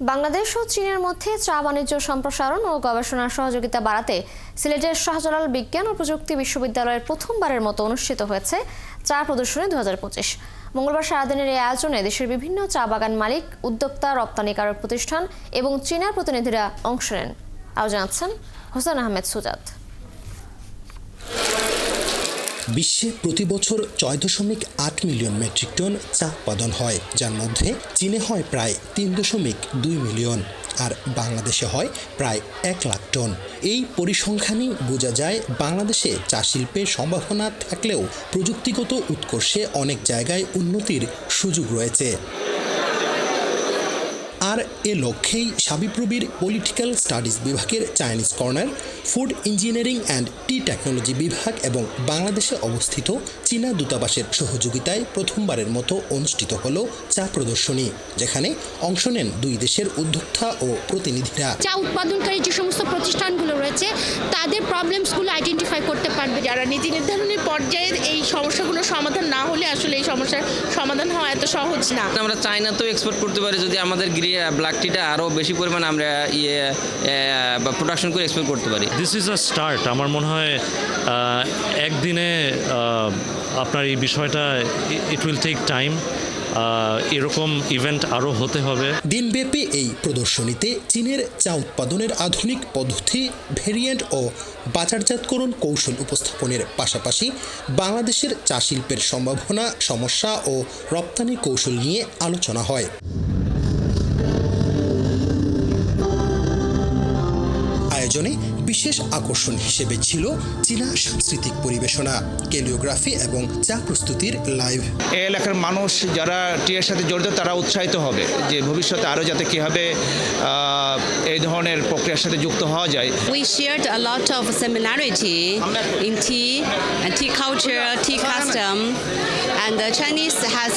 বাংলাদেশ ও চীনের মধ্যে চা বাণিজ্য সম্প্রসারণ ও গবেষণার সহযোগিতা বাড়াতে সিলেটের শাহজালাল বিজ্ঞান ও প্রযুক্তি বিশ্ববিদ্যালয়ের প্রথমবারের মতো অনুষ্ঠিত হয়েছে চা প্রদর্শনী 2025। মঙ্গলবার সারাদিনের এই আয়োজনে দেশের বিভিন্ন চা বাগান মালিক, উদ্যোক্তা, রপ্তানিকারক প্রতিষ্ঠান এবং চীনা প্রতিনিধিরা অংশ নেন। আরও জানাচ্ছেন হোসেন আহমেদ সুজাত। বিশ্বে প্রতি বছর 6.8 মিলিয়ন মেট্রিক টন চা উৎপাদন হয়, যার মধ্যে চীনে হয় প্রায় 3.2 মিলিয়ন আর বাংলাদেশে হয় প্রায় 1 লাখ টন। এই পরিসংখ্যানই বোঝা যায় বাংলাদেশে চা শিল্পের সম্ভাবনা থাকলেও প্রযুক্তিগত উৎকর্ষে অনেক জায়গায় উন্নতির সুযোগ রয়েছে। আর এ লক্ষ্যেই শাবিপ্রবির পলিটিক্যাল স্টাডিজ বিভাগের Chinese corner, food engineering and T technology বিভাগ এবং বাংলাদেশে অবস্থিত চীনা দূতাবাসের সহযোগিতায় প্রথমবারের মতো অনুষ্ঠিত হলো চা প্রদর্শনী, যেখানে অংশ নেন দুই দেশের উদ্যোক্তা ও প্রতিনিধিরা। চা উৎপাদনকারী যে সমস্ত প্রতিষ্ঠানগুলো রয়েছে তাদের প্রবলেমসগুলো আইডেন্টিফাই করতে পারবে। যারা নীতি নির্ধারণের পর্যায়ে এই সমস্যাগুলোর সমাধান না হলে আসলে এই সমস্যার সমাধান হওয়া এত সহজ না। আমরা চায়নাতেও এক্সপোর্ট করতে পারি যদি আমাদের ব্ল্যাক টিটা আরও বেশি পরিমাণে আমরা প্রোডাকশন করে এক্সপোর্ট করতে পারি। This is a start. আমার মনে হয় একদিনে আপনার এই বিষয়টা ইট উইল টেক টাইম। এরকম ইভেন্ট আরও হতে হবে। দিনব্যাপী এই প্রদর্শনীতে চীনের চা উৎপাদনের আধুনিক পদ্ধতি, ভেরিয়েন্ট ও বাজারজাতকরণ কৌশল উপস্থাপনের পাশাপাশি বাংলাদেশের চা শিল্পের সম্ভাবনা, সমস্যা ও রপ্তানি কৌশল নিয়ে আলোচনা হয়। আয়োজনে বিশেষ আকর্ষণ হিসেবে ছিল চীনা সাংস্কৃতিক পরিবেশনা, ক্যালিওগ্রাফি এবং চা প্রস্তুতির লাইভ। এই এলাকার মানুষ যারা টিয়ের সাথে জড়িত তারা উৎসাহিত হবে যে ভবিষ্যতে আরও যাতে কীভাবে এই ধরনের প্রক্রিয়ার সাথে যুক্ত হওয়া যায়। We shared a lot of similarity in tea and tea culture, tea custom, and the Chinese has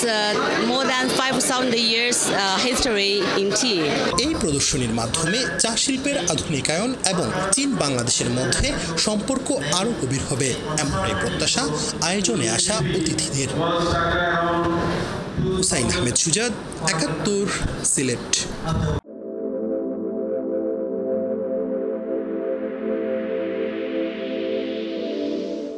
more than 5,000 years history in tea. এই প্রদর্শনীর মাধ্যমে চা শিল্পের আধুনিকায়ন এবং চীন বাংলাদেশের মধ্যে সম্পর্ক আরও গভীর হবে, এমনটাই প্রত্যাশা আয়োজনে আসা অতিথিদের। হুসাইন আহমেদ সুজাত, 71, সিলেট।